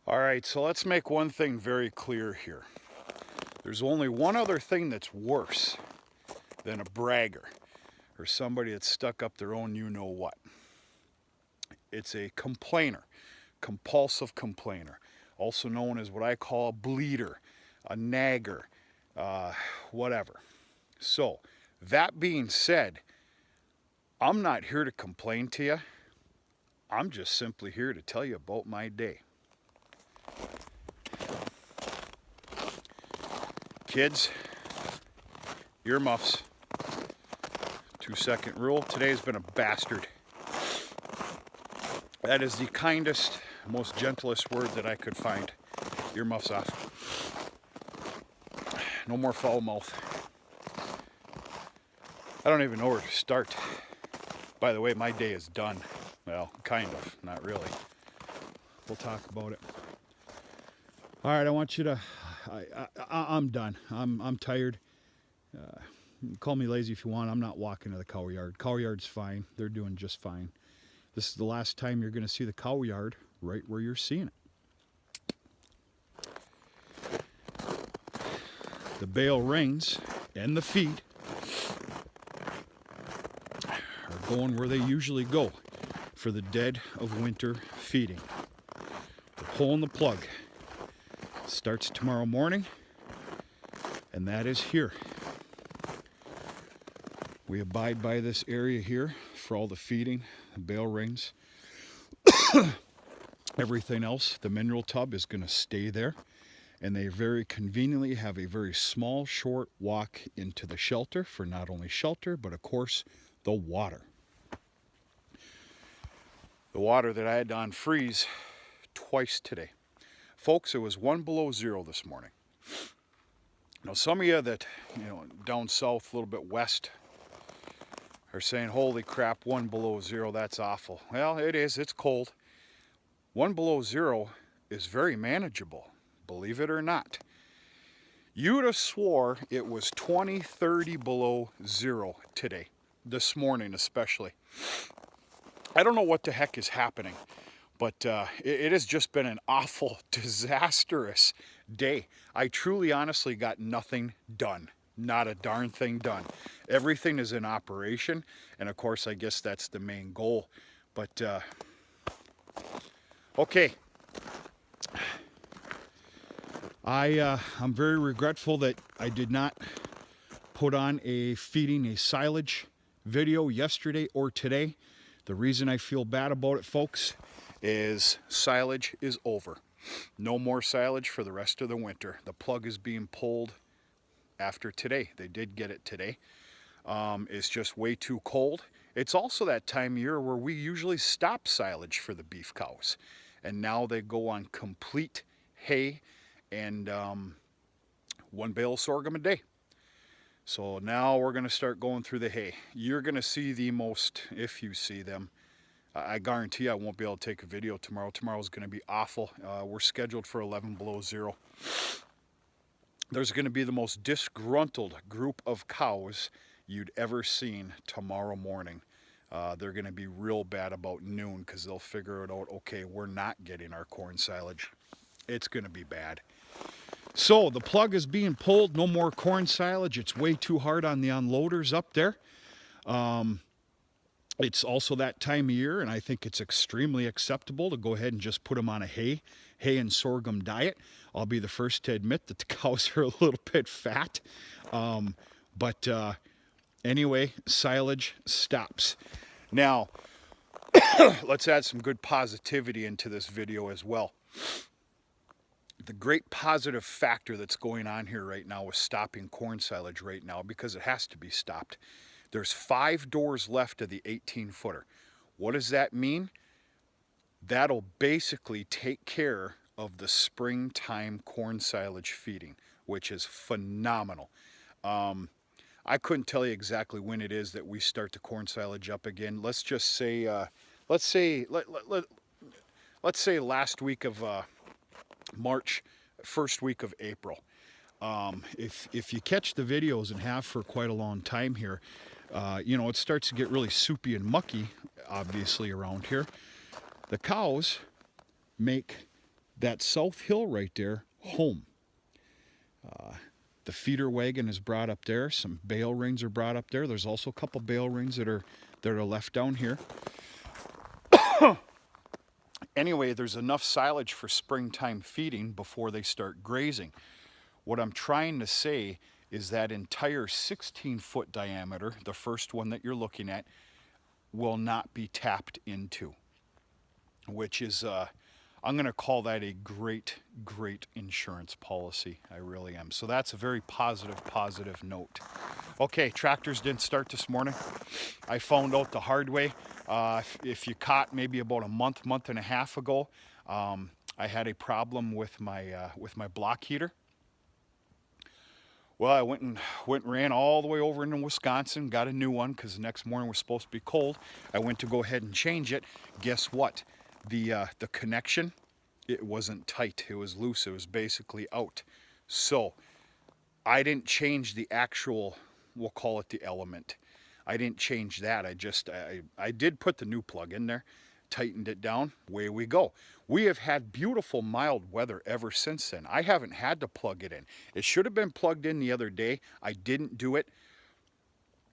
All right, so let's make one thing very clear here. There's only one other thing that's worse than a bragger or somebody that's stuck up their own you know what. It's a complainer, compulsive complainer, also known as what I call a bleeder, a nagger, whatever. So, that being said, I'm not here to complain to you. I'm just simply here to tell you about my day. Kids, earmuffs. 2-second rule. Today has been a bastard. That is the kindest, most gentlest word that I could find. Earmuffs off. No more foul mouth. I don't even know where to start. By the way, my day is done. Well, kind of, not really. We'll talk about it. All right, I want you to. I'm done. I'm tired. Call me lazy if you want. I'm not walking to the cow yard. Cow yard's fine. They're doing just fine. This is the last time you're going to see the cow yard right where you're seeing it. The bale rings and the feed are going where they usually go for the dead of winter feeding. The pull in the plug starts tomorrow morning, and that is here. We abide by this area here for all the feeding, the bale rings, everything else. The mineral tub is going to stay there, and they very conveniently have a very small, short walk into the shelter for not only shelter, but of course, the water. The water that I had to unfreeze twice today. Folks, it was 1 below zero this morning. Now, some of you that, down south, a little bit west, are saying, holy crap, 1 below zero, that's awful. Well, it is, it's cold. 1 below zero is very manageable, believe it or not. You'd have swore it was 20, 30 below zero today, this morning especially. I don't know what the heck is happening, but it has just been an awful, disastrous day. I truly, honestly got nothing done. Not a darn thing done. Everything is in operation, and of course, I guess that's the main goal. But, okay. I'm very regretful that I did not put on a feeding a silage video yesterday or today. The reason I feel bad about it, folks, is silage is over. No more silage for the rest of the winter. The plug is being pulled after today. They did get it today. It's just way too cold. It's also that time of year where we usually stop silage for the beef cows. And now they go on complete hay and 1 bale of sorghum a day. So now we're going to start going through the hay. You're going to see the most, if you see them. I guarantee I won't be able to take a video tomorrow. Tomorrow's going to be awful. We're scheduled for 11 below zero. There's going to be the most disgruntled group of cows you'd ever seen tomorrow morning. They're going to be real bad about noon because they'll figure it out, okay, we're not getting our corn silage. It's going to be bad. So the plug is being pulled. No more corn silage. It's way too hard on the unloaders up there. It's also that time of year, and I think it's extremely acceptable to go ahead and just put them on a hay and sorghum diet. I'll be the first to admit that the cows are a little bit fat. But anyway, silage stops. Now, let's add some good positivity into this video as well. The great positive factor that's going on here right now is stopping corn silage right now, because it has to be stopped. There's 5 doors left of the 18-footer. What does that mean? That'll basically take care of the springtime corn silage feeding, which is phenomenal. I couldn't tell you exactly when it is that we start the corn silage up again. Let's just say, let's say last week of March, first week of April. If you catch the videos and have for quite a long time here, it starts to get really soupy and mucky, obviously, around here. The cows make That south hill right there, home. The feeder wagon is brought up there. Some bale rings are brought up there. There's also a couple bale rings that are left down here. Anyway, there's enough silage for springtime feeding before they start grazing. What I'm trying to say is that entire 16-foot diameter, the first one that you're looking at, will not be tapped into, which is, I'm going to call that a great, great insurance policy. I really am. So that's a very positive note. Okay, tractors didn't start this morning. I found out the hard way. If you caught maybe about a month and a half ago, I had a problem with my block heater. Well, I went and ran all the way over into Wisconsin, got a new one because the next morning was supposed to be cold. I went to go ahead and change it. Guess what? The connection, it wasn't tight. It was loose. It was basically out. So I didn't change the actual, we'll call it the element. I didn't change that. I did put the new plug in there, tightened it down, away we go. We have had beautiful mild weather ever since then. I haven't had to plug it in. It should have been plugged in the other day. I didn't do it.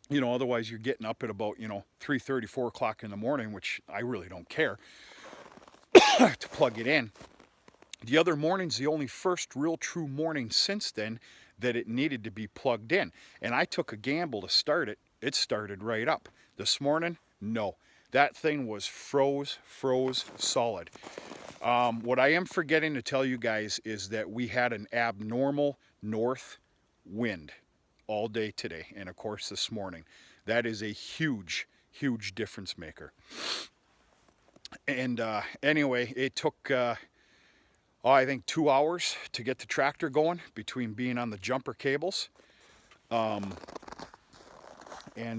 You know, otherwise you're getting up at about, 3:30, 4 o'clock in the morning, which I really don't care to plug it in. The other morning's the only first real true morning since then that it needed to be plugged in. And I took a gamble to start it. It started right up. This morning, no. That thing was froze solid. What I am forgetting to tell you guys is that we had an abnormal north wind all day today, and of course this morning. That is a huge difference maker. And anyway, it took, I think 2 hours to get the tractor going between being on the jumper cables and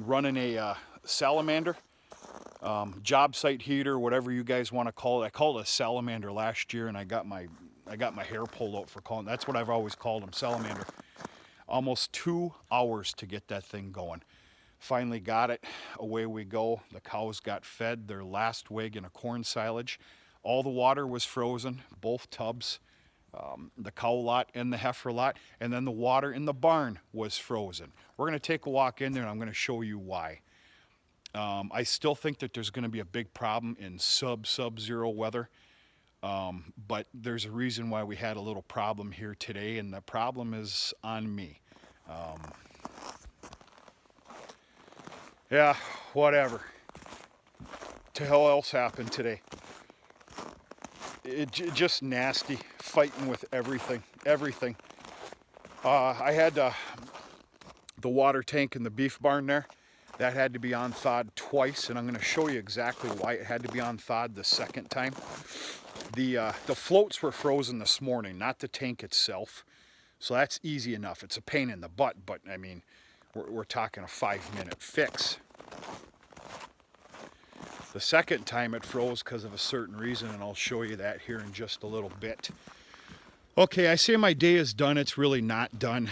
running a salamander. Job site heater, whatever you guys want to call it. I called it a salamander last year, and I got my hair pulled out for calling. That's what I've always called them, salamander. Almost 2 hours to get that thing going. Finally got it. Away we go. The cows got fed their last wagon of corn silage. All the water was frozen, both tubs, the cow lot and the heifer lot, and then the water in the barn was frozen. We're going to take a walk in there, and I'm going to show you why. I still think that there's going to be a big problem in sub-zero weather, but there's a reason why we had a little problem here today, and the problem is on me. Yeah, whatever. To hell else happened today. It just nasty, fighting with everything. I had the water tank in the beef barn there. That had to be on thawed twice, and I'm going to show you exactly why it had to be on thawed the second time. The floats were frozen this morning, not the tank itself. So that's easy enough. It's a pain in the butt, but I mean, we're talking a 5-minute fix. The second time it froze because of a certain reason, and I'll show you that here in just a little bit. Okay, I say my day is done. It's really not done.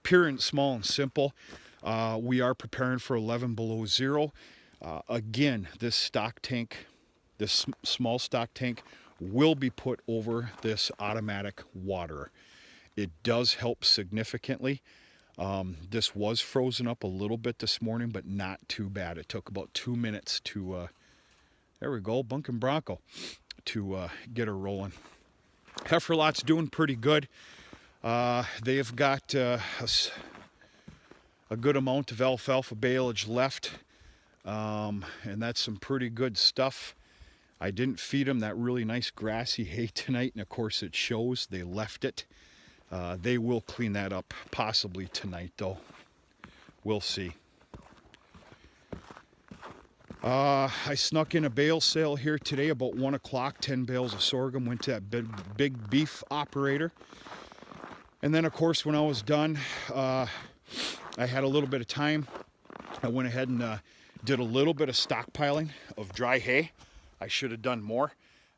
Pure and small and simple. We are preparing for 11 below zero. Again, this stock tank, this small stock tank, will be put over this automatic waterer. It does help significantly. This was frozen up a little bit this morning, but not too bad. It took about 2 minutes to, there we go, Bunkin' Bronco, to get her rolling. Heifer lot's doing pretty good. They have got a good amount of alfalfa baleage left, and that's some pretty good stuff. I didn't feed them that really nice grassy hay tonight, and of course it shows. They left it. They will clean that up possibly tonight, though. We'll see. I snuck in a bale sale here today about 1 o'clock. 10 bales of sorghum went to that big beef operator. And then, of course, when I was done, I had a little bit of time. I went ahead and did a little bit of stockpiling of dry hay. I should have done more.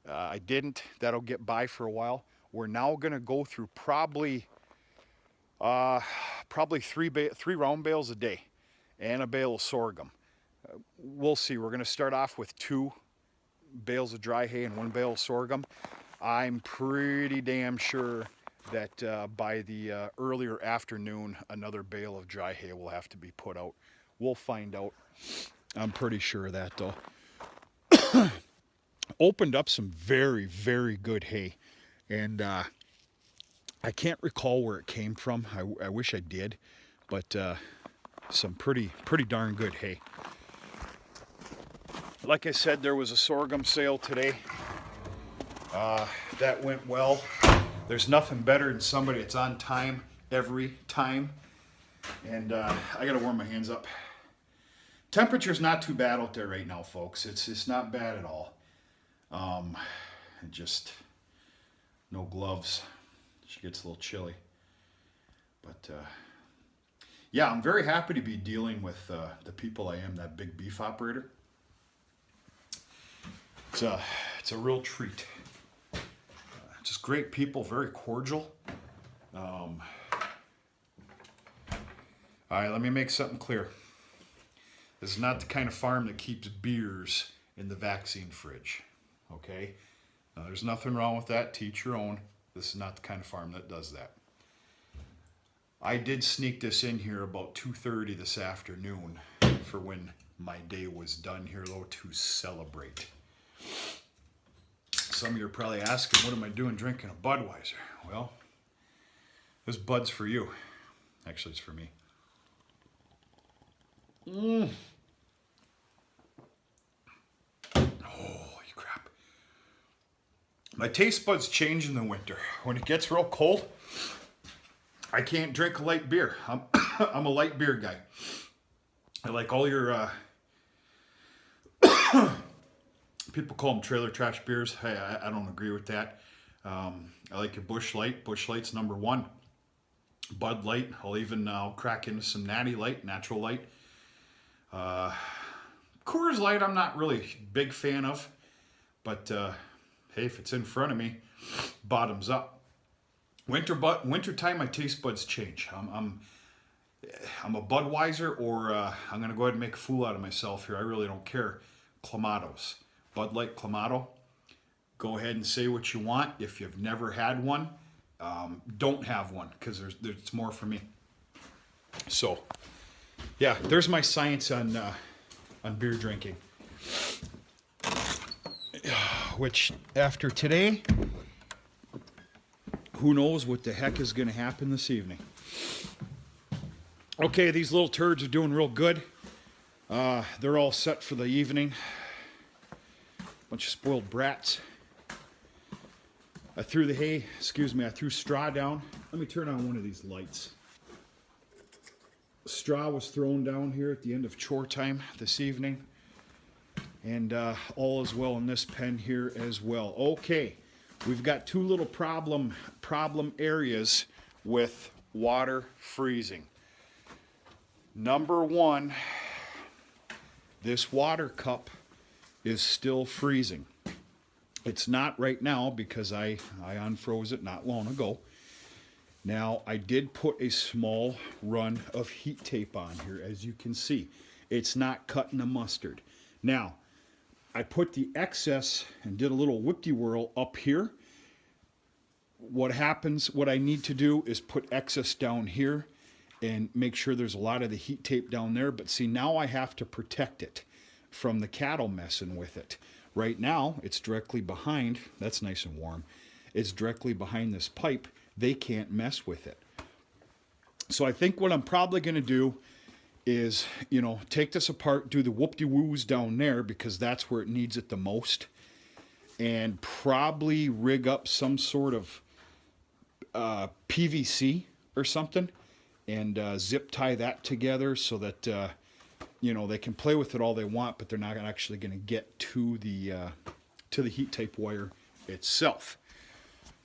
I didn't. That'll get by for a while. We're now going to go through probably 3 round bales a day and a bale of sorghum. We'll see. We're going to start off with 2 bales of dry hay and 1 bale of sorghum. I'm pretty damn sure that by the earlier afternoon, another bale of dry hay will have to be put out. We'll find out. I'm pretty sure of that though. Opened up some very, very good hay. And I can't recall where it came from. I wish I did. But some pretty darn good hay. Like I said, there was a sorghum sale today. That went well. There's nothing better than somebody that's on time every time. And I gotta warm my hands up. Temperature's not too bad out there right now, folks. It's not bad at all. Just no gloves. She gets a little chilly. But yeah, I'm very happy to be dealing with the people I am, that big beef operator. It's a real treat. Just great people, very cordial. All right, let me make something clear. This is not the kind of farm that keeps beers in the vaccine fridge, okay? There's nothing wrong with that. To each your own. This is not the kind of farm that does that. I did sneak this in here about 2:30 this afternoon for when my day was done here, though, to celebrate. Some of you are probably asking, what am I doing drinking a Budweiser? Well, this Bud's for you. Actually, it's for me. Oh, you crap. My taste buds change in the winter. When it gets real cold, I can't drink a light beer. I'm a light beer guy. I like all your... people call them trailer trash beers. Hey, I don't agree with that. I like your Busch Light. Busch Light's number one. Bud Light. I'll even crack into some Natty Light, Natural Light. Coors Light I'm not really a big fan of. But hey, if it's in front of me, bottoms up. Wintertime, my taste buds change. I'm a Budweiser, or I'm going to go ahead and make a fool out of myself here. I really don't care. Clamatos. Bud Light Clamato. Go ahead and say what you want. If you've never had one, don't have one, because there's more for me. So, yeah, there's my science on beer drinking. Which, after today, who knows what the heck is going to happen this evening. Okay, these little turds are doing real good. They're all set for the evening. Bunch of spoiled brats. I threw I threw straw down. Let me turn on one of these lights. Straw was thrown down here at the end of chore time this evening. And all is well in this pen here as well. Okay, we've got two little problem areas with water freezing. Number one, this water cup is still freezing. It's not right now because I unfroze it not long ago. Now, I did put a small run of heat tape on here, as you can see. It's not cutting the mustard. Now, I put the excess and did a little whip-de-whirl up here. What I need to do is put excess down here and make sure there's a lot of the heat tape down there. But see, now I have to protect it from the cattle messing with it. Right now, it's directly behind. That's nice and warm. It's directly behind this pipe. They can't mess with it. So I think what I'm probably going to do is, take this apart, do the whoop-de-woos down there, because that's where it needs it the most, and probably rig up some sort of PVC or something, and zip tie that together so that they can play with it all they want, but they're not actually going to get to the heat tape wire itself.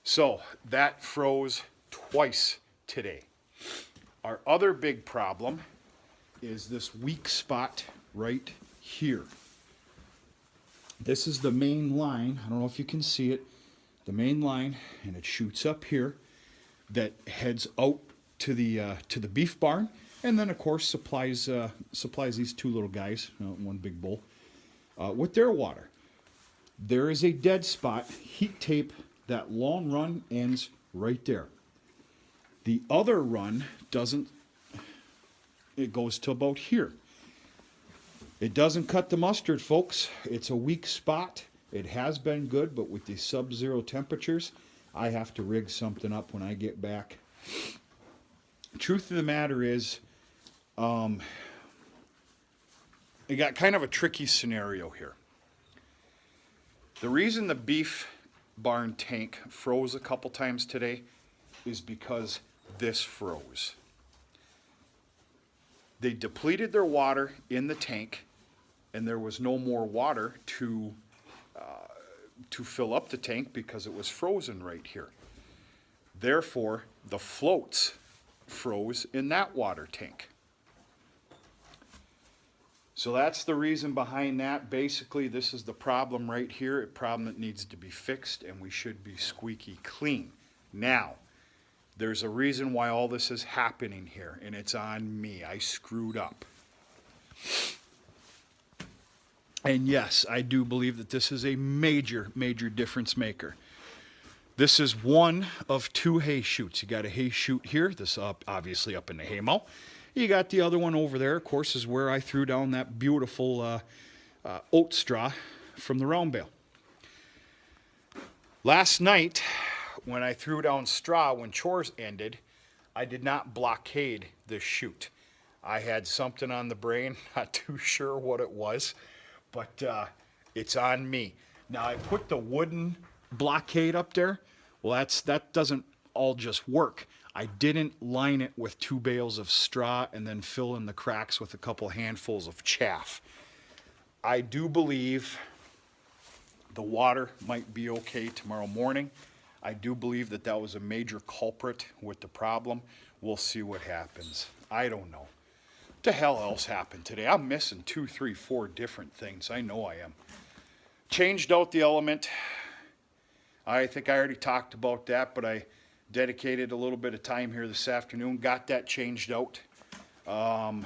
So that froze twice today. Our other big problem is this weak spot right here. This is the main line. I don't know if you can see it. The main line, and it shoots up here, that heads out to the beef barn, and then of course supplies these two little guys, one big bowl, with their water. There is a dead spot. Heat tape That long run ends right there. The other run doesn't, it goes to about here. It doesn't cut the mustard, folks. It's a weak spot. It has been good, but with these sub-zero temperatures, I have to rig something up when I get back. Truth of the matter is, I got kind of a tricky scenario here. The reason the beef barn tank froze a couple times today is because this froze. They depleted their water in the tank, and there was no more water to fill up the tank because it was frozen right here. Therefore, the floats froze in that water tank. So that's the reason behind that. Basically, this is the problem right here, a problem that needs to be fixed, and we should be squeaky clean. Now, there's a reason why all this is happening here, and it's on me. I screwed up. And yes, I do believe that this is a major, major difference maker. This is one of two hay chutes. You got a hay chute here, this obviously up in the haymow. You got the other one over there, of course, is where I threw down that beautiful oat straw from the round bale. Last night, when I threw down straw when chores ended, I did not blockade this chute. I had something on the brain, not too sure what it was, but it's on me. Now I put the wooden blockade up there. Well, that doesn't all just work. I didn't line it with 2 bales of straw and then fill in the cracks with a couple handfuls of chaff. I do believe the water might be okay tomorrow morning. I do believe that that was a major culprit with the problem. We'll see what happens. I don't know. What the hell else happened today? I'm missing 2, 3, 4 different things. I know I am. Changed out the element. I think I already talked about that, but I dedicated a little bit of time here this afternoon. Got that changed out. Not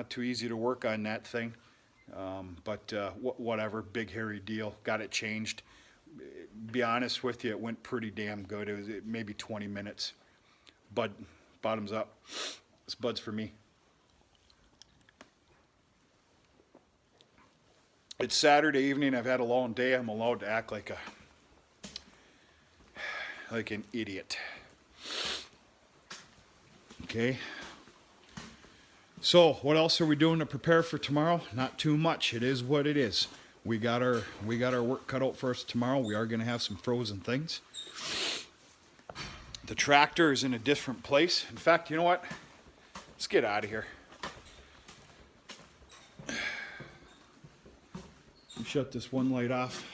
too easy to work on that thing. But whatever, big hairy deal. Got it changed. Be honest with you, it went pretty damn good. It was maybe 20 minutes. Bud, bottoms up. This Bud's for me. It's Saturday evening. I've had a long day. I'm allowed to act like an idiot. Okay. So, what else are we doing to prepare for tomorrow? Not too much. It is what it is. We got our work cut out for us tomorrow. We are going to have some frozen things. The tractor is in a different place. In fact, you know what? Let's get out of here. Shut this one light off.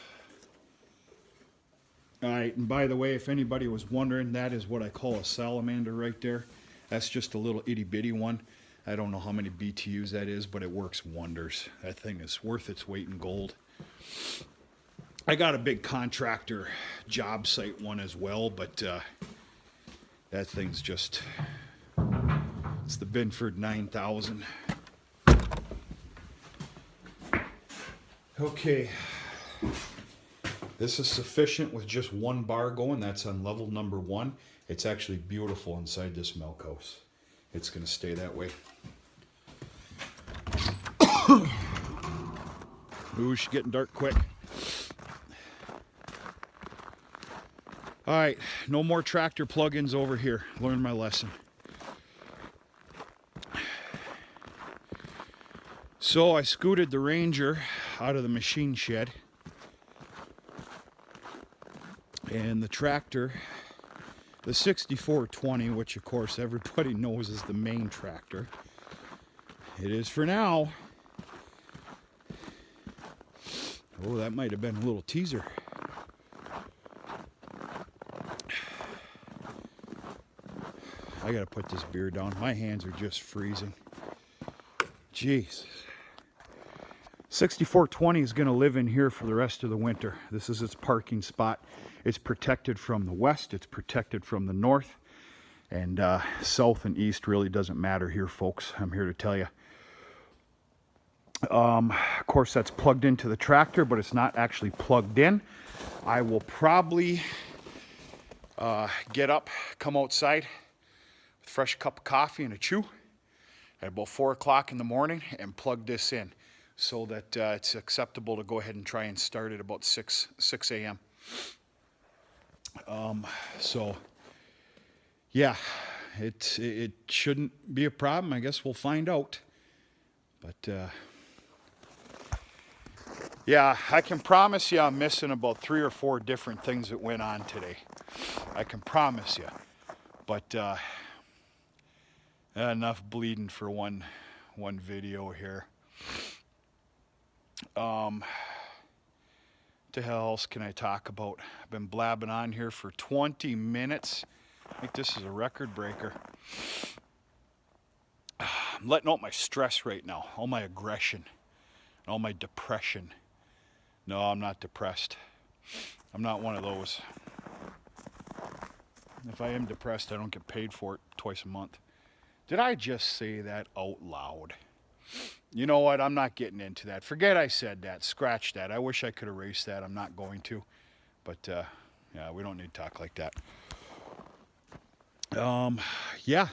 All right, and by the way, if anybody was wondering, that is what I call a salamander right there. That's just a little itty bitty one. I don't know how many BTUs that is, but it works wonders. That thing is worth its weight in gold. I got a big contractor job site one as well, but that thing's just, it's the Binford 9000. Okay, this is sufficient with just one bar going. That's on level number 1. It's actually beautiful inside this milk house. It's going to stay that way. Ooh, she's getting dark quick. All right, no more tractor plugins over here. Learned my lesson. So I scooted the Ranger out of the machine shed, and the tractor, the 6420, which of course everybody knows is the main tractor, it is for now. Oh, that might have been a little teaser. I gotta put this beer down. My hands are just freezing. Jeez. 6420 is going to live in here for the rest of the winter. This is its parking spot. It's protected from the west. It's protected from the north. And south and east really doesn't matter here, folks. I'm here to tell you. Of course, that's plugged into the tractor, but it's not actually plugged in. I will probably get up, come outside with a fresh cup of coffee and a chew at about 4 o'clock in the morning and plug this in so that it's acceptable to go ahead and try and start at about 6 a.m. So yeah, it shouldn't be a problem. I guess we'll find out. But yeah, I can promise you I'm missing about 3 or 4 different things that went on today. I can promise you. But enough bleeding for one video here. What the hell else can I talk about? I've been blabbing on here for 20 minutes. I think this is a record breaker. I'm letting out my stress right now, all my aggression, all my depression. No, I'm not depressed. I'm not one of those. If I am depressed, I don't get paid for it twice a month. Did I just say that out loud? You know what? I'm not getting into that. Forget I said that. Scratch that. I wish I could erase that. I'm not going to. But yeah, we don't need to talk like that. Yeah.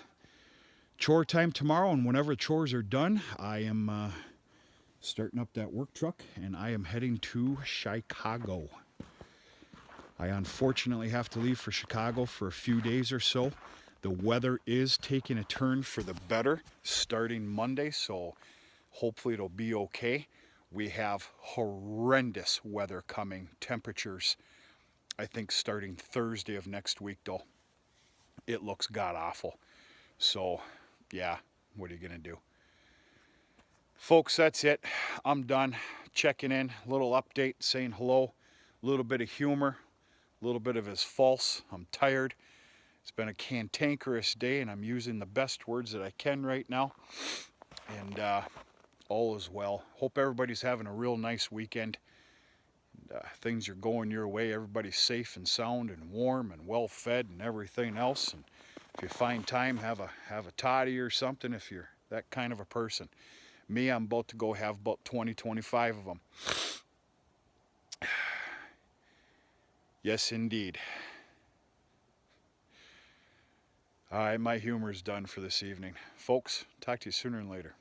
Chore time tomorrow, and whenever chores are done, I am starting up that work truck, and I am heading to Chicago. I unfortunately have to leave for Chicago for a few days or so. The weather is taking a turn for the better starting Monday, so hopefully it'll be okay. We have horrendous weather coming, temperatures, I think starting Thursday of next week though. It looks god-awful. So, yeah, what are you going to do? Folks, that's it. I'm done. Checking in, a little update, saying hello, a little bit of humor, a little bit of his false. I'm tired. It's been a cantankerous day, and I'm using the best words that I can right now. And all is well. Hope everybody's having a real nice weekend. And, things are going your way. Everybody's safe and sound and warm and well fed and everything else. And if you find time, have a toddy or something if you're that kind of a person. Me, I'm about to go have about 20, 25 of them. Yes, indeed. All right, my humor's done for this evening. Folks, talk to you sooner than later.